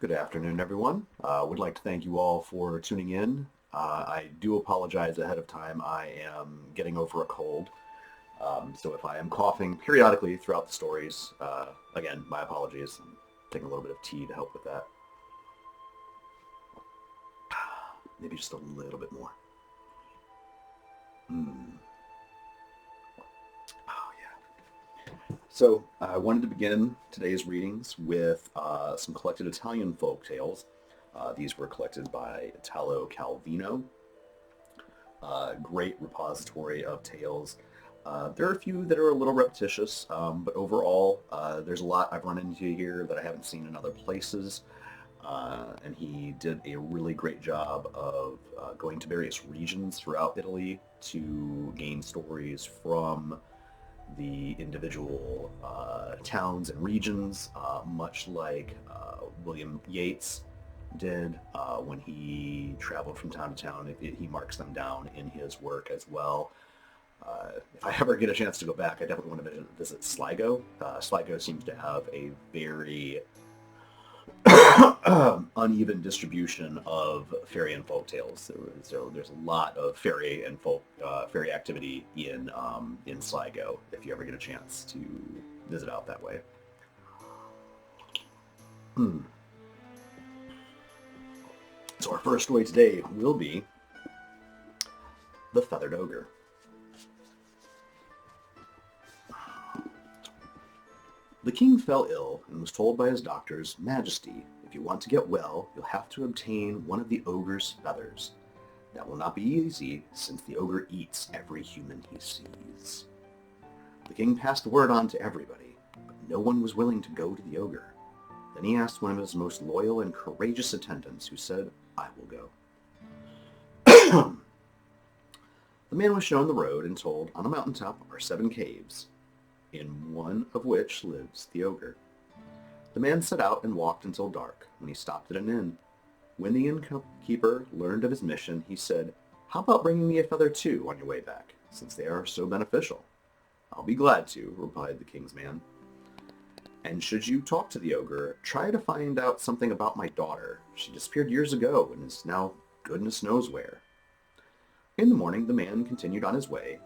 Good afternoon, everyone. Would like to thank you all for tuning in. I do apologize ahead of time. I am getting over a cold, so if I am coughing periodically throughout the stories, again, my apologies. I'm taking a little bit of tea to help with that. Maybe just a little bit more. Mm. Oh, yeah. So I wanted to begin today's readings with some collected Italian folk tales. These were collected by Italo Calvino. Great repository of tales. There are a few that are a little repetitious, but overall, there's a lot I've run into here that I haven't seen in other places. And he did a really great job of going to various regions throughout Italy to gain stories from the individual towns and regions, much like William Yeats did when he traveled from town to town. He marks them down in his work as well. If I ever get a chance to go back, I definitely want to visit Sligo. Sligo seems to have a very uneven distribution of fairy and folk tales. So there's a lot of fairy and folk fairy activity in Sligo. If you ever get a chance to visit out that way. Hmm. So our first story today will be the Feathered Ogre. The king fell ill and was told by his doctors, "Majesty, if you want to get well, you'll have to obtain one of the ogre's feathers. That will not be easy, since the ogre eats every human he sees." The king passed the word on to everybody, but no one was willing to go to the ogre. Then he asked one of his most loyal and courageous attendants, who said, "I will go." The man was shown the road and told, "On a mountaintop are 7 caves, in one of which lives the ogre." The man set out and walked until dark, when he stopped at an inn. When the innkeeper learned of his mission, he said, "How about bringing me a feather too on your way back, since they are so beneficial?" "I'll be glad to," replied the king's man. "And should you talk to the ogre, try to find out something about my daughter. She disappeared years ago and is now goodness knows where." In the morning, the man continued on his way.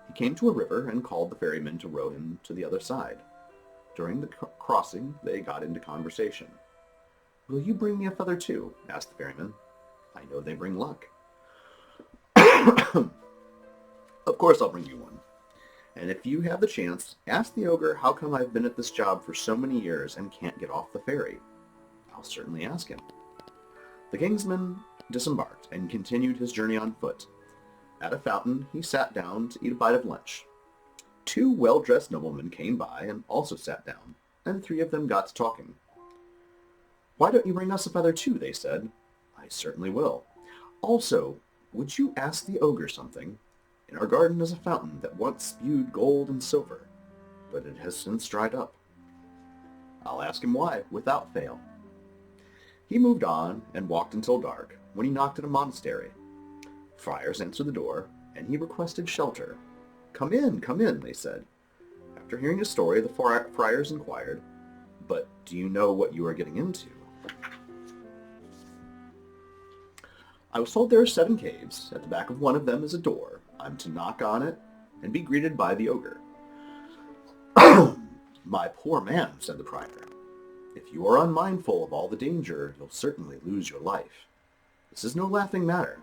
He came to a river and called the ferryman to row him to the other side. During the crossing, they got into conversation. "Will you bring me a feather too?" asked the ferryman. "I know they bring luck." "Of course I'll bring you one. And if you have the chance, ask the ogre how come I've been at this job for so many years and can't get off the ferry." "I'll certainly ask him." The kingsman disembarked and continued his journey on foot. At a fountain, he sat down to eat a bite of lunch. 2 well-dressed noblemen came by and also sat down, and the 3 of them got to talking. "Why don't you bring us a feather too?" they said. "I certainly will. Also, would you ask the ogre something? In our garden is a fountain that once spewed gold and silver, but it has since dried up." "I'll ask him why, without fail." He moved on and walked until dark, when he knocked at a monastery. Friars answered the door, and he requested shelter. Come in," they said. After hearing his story, the friars inquired, "But do you know what you are getting into?" "I was told there are 7 caves. At the back of one of them is a door. I'm to knock on it and be greeted by the ogre." "My poor man," said the prior, "if you are unmindful of all the danger, you'll certainly lose your life. This is no laughing matter.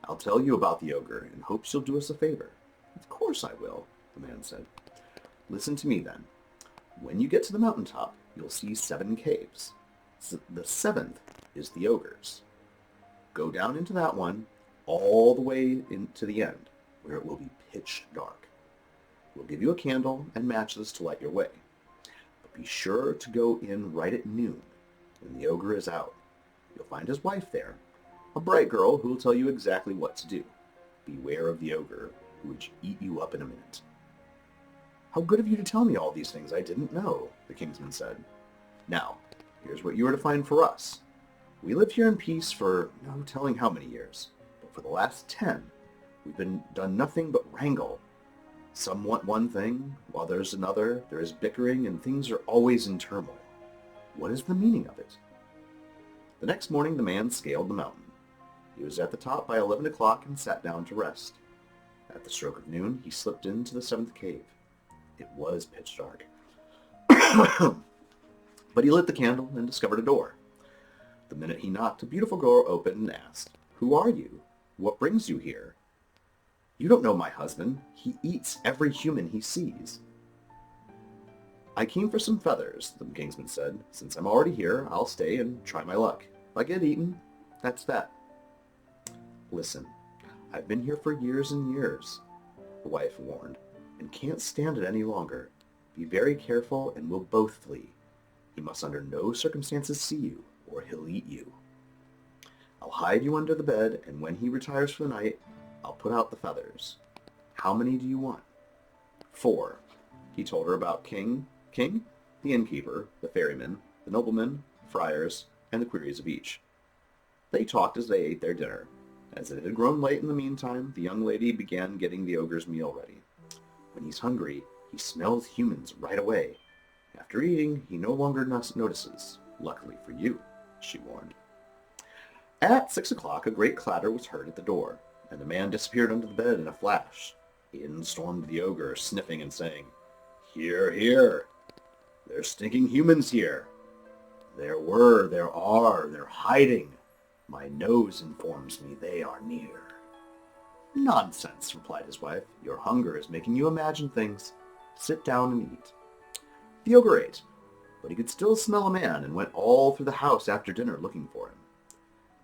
I'll tell you about the ogre in hopes you'll do us a favor." "Of course I will," the man said. "Listen to me then. When you get to the mountaintop, you'll see 7 caves. The 7th is the ogre's. Go down into that one, all the way into the end, where it will be pitch dark. We'll give you a candle and matches to light your way. But be sure to go in right at noon, when the ogre is out. You'll find his wife there, a bright girl who will tell you exactly what to do. Beware of the ogre, who would eat you up in a minute." "How good of you to tell me all these things I didn't know," the kingsman said. "Now, here's what you are to find for us. We lived here in peace for no telling how many years, but for the last 10, we've done nothing but wrangle. Some want one thing, while there's another. There is bickering, and things are always in turmoil. What is the meaning of it?" The next morning the man scaled the mountain. He was at the top by 11 o'clock and sat down to rest. At the stroke of noon, he slipped into the seventh cave. It was pitch dark. But he lit the candle and discovered a door. The minute he knocked, a beautiful girl opened and asked, "Who are you? What brings you here?" "You don't know my husband. He eats every human he sees." "I came for some feathers," the kingsman said. "Since I'm already here, I'll stay and try my luck. If I get eaten, that's that." "Listen, I've been here for years and years," the wife warned, "and can't stand it any longer. Be very careful and we'll both flee. He must under no circumstances see you, or he'll eat you. I'll hide you under the bed, and when he retires for the night, I'll put out the feathers. How many do you want?" "4. He told her about King, the innkeeper, the ferryman, the nobleman, the friars, and the queries of each. They talked as they ate their dinner. As it had grown late in the meantime, the young lady began getting the ogre's meal ready. When he's hungry, he smells humans right away. After eating, he no longer notices. Luckily for you, she warned. At 6 o'clock, a great clatter was heard at the door, and the man disappeared under the bed in a flash. In stormed the ogre, sniffing and saying, "Here, here! There's stinking humans here. There are, they're hiding. My nose informs me they are near." "Nonsense," replied his wife. "Your hunger is making you imagine things. Sit down and eat." The ogre ate, but he could still smell a man and went all through the house after dinner looking for him.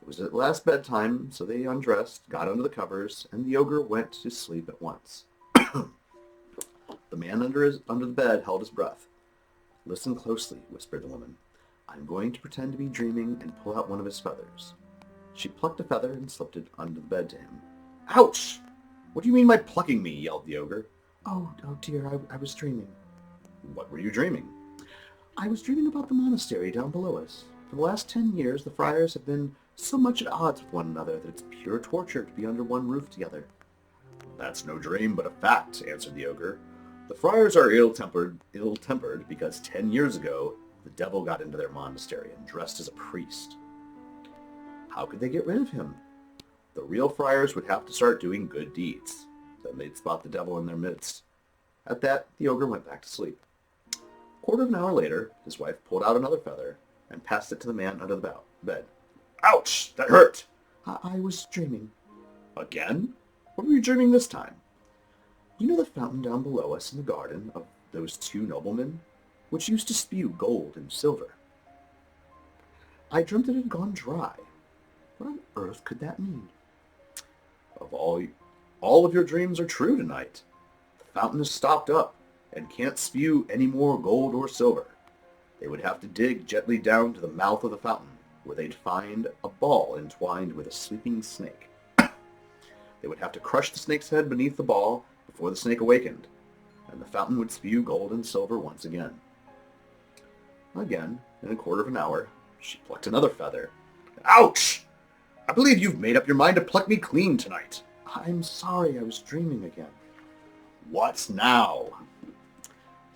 It was at last bedtime, so they undressed, got under the covers, and the ogre went to sleep at once. The man under the bed held his breath. "Listen closely," whispered the woman. "I'm going to pretend to be dreaming and pull out one of his feathers." She plucked a feather and slipped it under the bed to him. "Ouch! What do you mean by plucking me?" yelled the ogre. Oh dear, I was dreaming." "What were you dreaming?" "I was dreaming about the monastery down below us. For the last 10 years, the friars have been so much at odds with one another that it's pure torture to be under one roof together." "That's no dream, but a fact," answered the ogre. "The friars are ill-tempered because 10 years ago, the devil got into their monastery and dressed as a priest." "How could they get rid of him?" "The real friars would have to start doing good deeds. Then they'd spot the devil in their midst." At that, the ogre went back to sleep. A quarter of an hour later, his wife pulled out another feather and passed it to the man under the bed. "Ouch! That hurt!" I was dreaming." "Again? What were you dreaming this time?" "You know the fountain down below us in the garden of those 2 noblemen, which used to spew gold and silver? I dreamt it had gone dry. What on earth could that mean?" "Of all of your dreams are true tonight. The fountain is stopped up and can't spew any more gold or silver. They would have to dig gently down to the mouth of the fountain, where they'd find a ball entwined with a sleeping snake. They would have to crush the snake's head beneath the ball before the snake awakened, and the fountain would spew gold and silver once again." Again, in a quarter of an hour, she plucked another feather. "Ouch! I believe you've made up your mind to pluck me clean tonight." "I'm sorry, I was dreaming again." "What now?"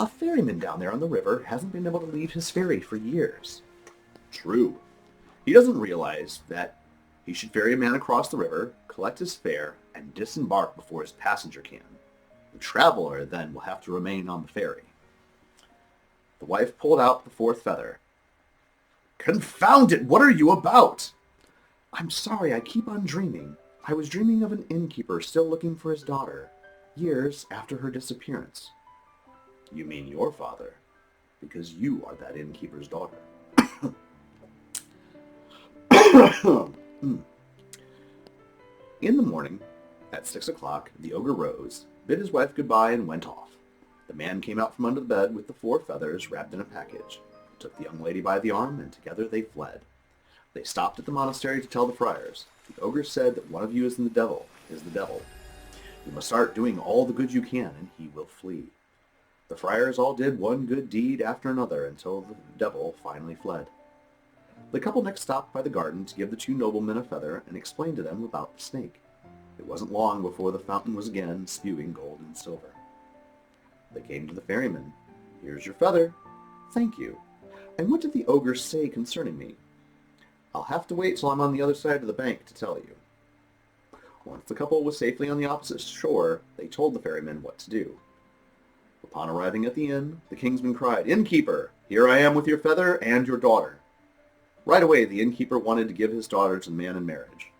"A ferryman down there on the river hasn't been able to leave his ferry for years." "True. He doesn't realize that he should ferry a man across the river, collect his fare, and disembark before his passenger can. The traveler then will have to remain on the ferry." The wife pulled out the 4th feather. "Confound it! What are you about?" "I'm sorry, I keep on dreaming. I was dreaming of an innkeeper still looking for his daughter, years after her disappearance." "You mean your father, because you are that innkeeper's daughter." In the morning, at 6 o'clock, the ogre rose, bid his wife goodbye, and went off. The man came out from under the bed with the 4 feathers wrapped in a package, took the young lady by the arm, and together they fled. They stopped at the monastery to tell the friars. The ogre said that one of you is the devil. You must start doing all the good you can, and he will flee. The friars all did one good deed after another until the devil finally fled. The couple next stopped by the garden to give the 2 noblemen a feather and explain to them about the snake. It wasn't long before the fountain was again spewing gold and silver. They came to the ferryman. "Here's your feather." "Thank you. And what did the ogre say concerning me?" I'll have to wait till I'm on the other side of the bank to tell you. Once the couple was safely on the opposite shore, they told the ferryman what to do. Upon arriving at the inn, the kingsman cried, "Innkeeper, here I am with your feather and your daughter." Right away, the innkeeper wanted to give his daughter to the man in marriage.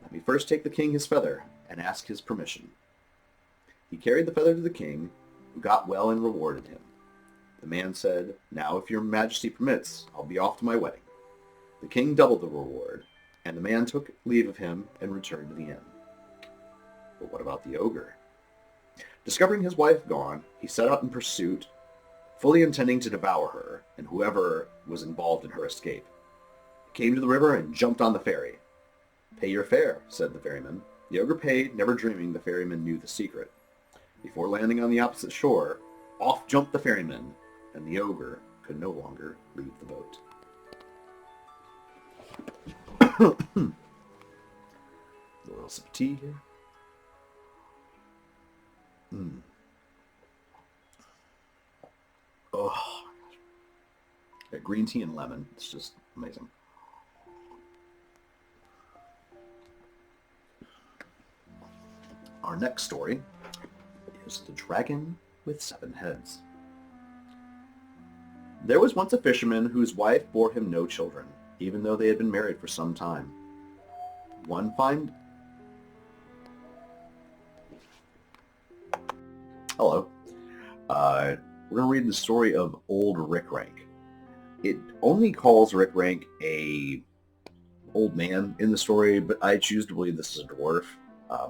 Let me first take the king his feather and ask his permission. He carried the feather to the king, who got well and rewarded him. The man said, "Now, if your majesty permits, I'll be off to my wedding." The king doubled the reward, and the man took leave of him and returned to the inn. But what about the ogre? Discovering his wife gone, he set out in pursuit, fully intending to devour her and whoever was involved in her escape. He came to the river and jumped on the ferry. "Pay your fare," said the ferryman. The ogre paid, never dreaming the ferryman knew the secret. Before landing on the opposite shore, off jumped the ferryman, and the ogre could no longer leave the boat. A little sip of tea here. Oh, yeah, green tea and lemon. It's just amazing. Our next story is The Dragon with Seven Heads. There was once a fisherman whose wife bore him no children, even though they had been married for some time. One fine... Hello. We're going to read the story of Old Rinkrank. It only calls Rinkrank a old man in the story, but I choose to believe this is a dwarf,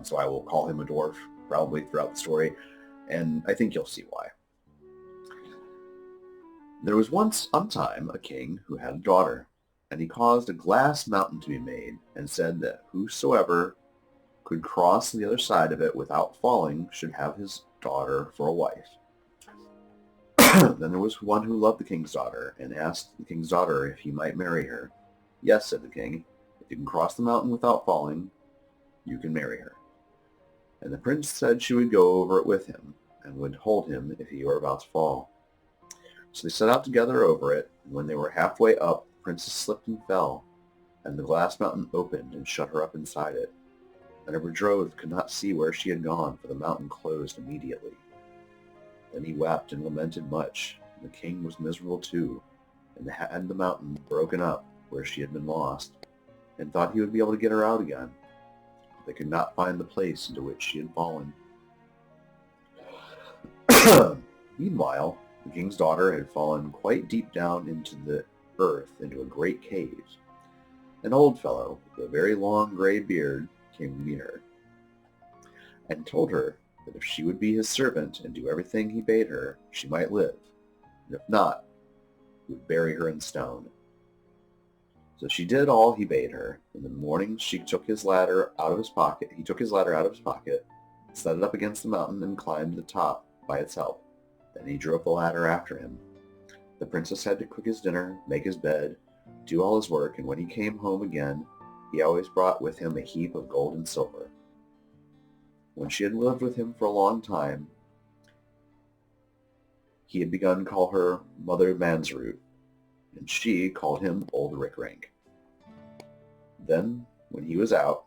so I will call him a dwarf probably throughout the story, and I think you'll see why. There was once on time a king who had a daughter, and he caused a glass mountain to be made, and said that whosoever could cross the other side of it without falling should have his daughter for a wife. Then there was one who loved the king's daughter, and asked the king's daughter if he might marry her. "Yes," said the king, "if you can cross the mountain without falling, you can marry her." And the prince said she would go over it with him, and would hold him if he were about to fall. So they set out together over it, and when they were halfway up, the princess slipped and fell, and the glass mountain opened and shut her up inside it. And her betrothed could not see where she had gone, for the mountain closed immediately. Then he wept and lamented much, and the king was miserable too, and had the mountain broken up where she had been lost, and thought he would be able to get her out again. They could not find the place into which she had fallen. Meanwhile, the king's daughter had fallen quite deep down into the earth, into a great cave. An old fellow with a very long gray beard came to meet her, and told her that if she would be his servant and do everything he bade her, she might live, and if not, he would bury her in stone. So she did all he bade her. In the morning she took his ladder out of his pocket. He took his ladder out of his pocket, set it up against the mountain, and climbed to the top by its help. Then he drew up the ladder after him. The princess had to cook his dinner, make his bed, do all his work, and when he came home again, he always brought with him a heap of gold and silver. When she had lived with him for a long time, he had begun to call her Mother Mansroot, and she called him Old Rinkrank. Then, when he was out,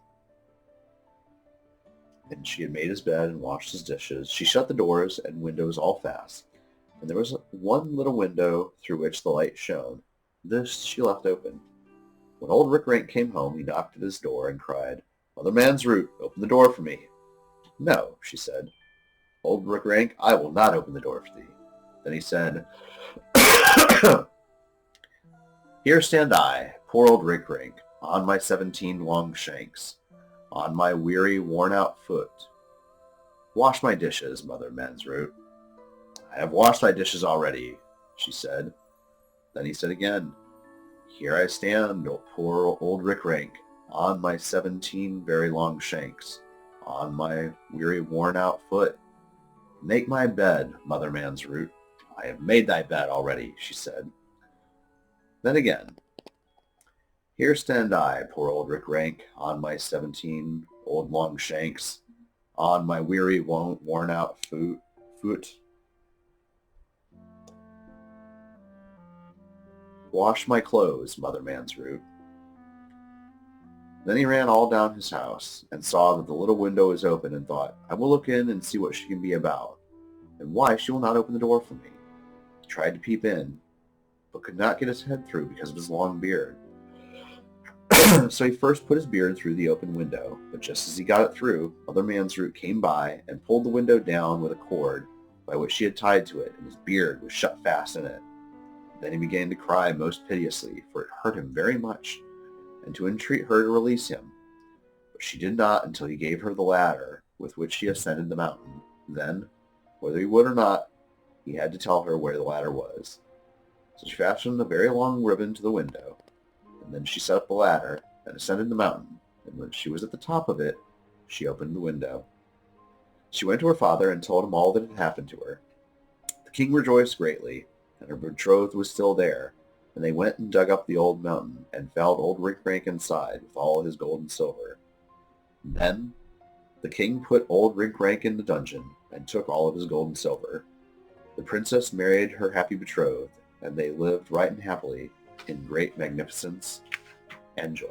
and she had made his bed and washed his dishes, she shut the doors and windows all fast, and there was one little window through which the light shone. This she left open. When Old Rinkrank came home, he knocked at his door and cried, "Mother Mansroot, open the door for me." "No," she said. "Old Rinkrank, I will not open the door for thee." Then he said, "Here stand I, poor old Rinkrank, on my 17 long shanks, on my weary, worn-out foot. Wash my dishes, Mother Mansroot." "I have washed thy dishes already," she said. Then he said again, "Here I stand, O poor old Rinkrank, on my 17 very long shanks, on my weary, worn-out foot. Make my bed, Mother Mansroot." "I have made thy bed already," she said. Then again, "Here stand I, poor old Rinkrank, on my 17 old long shanks, on my weary, worn-out foot. Wash my clothes, Mother Mansroot." Then he ran all down his house and saw that the little window was open and thought, I will look in and see what she can be about, and why she will not open the door for me. He tried to peep in, but could not get his head through because of his long beard. So he first put his beard through the open window, but just as he got it through, Mother Mansroot came by and pulled the window down with a cord by which she had tied to it, and his beard was shut fast in it. Then he began to cry most piteously, for it hurt him very much, and to entreat her to release him. But she did not until he gave her the ladder with which she ascended the mountain. Then, whether he would or not, he had to tell her where the ladder was. So she fastened a very long ribbon to the window, and then she set up the ladder and ascended the mountain, and when she was at the top of it, she opened the window. She went to her father and told him all that had happened to her. The king rejoiced greatly, and her betrothed was still there, and they went and dug up the old mountain, and found Old Rinkrank inside with all his gold and silver. Then the king put Old Rinkrank in the dungeon, and took all of his gold and silver. The princess married her happy betrothed, and they lived right and happily in great magnificence and joy.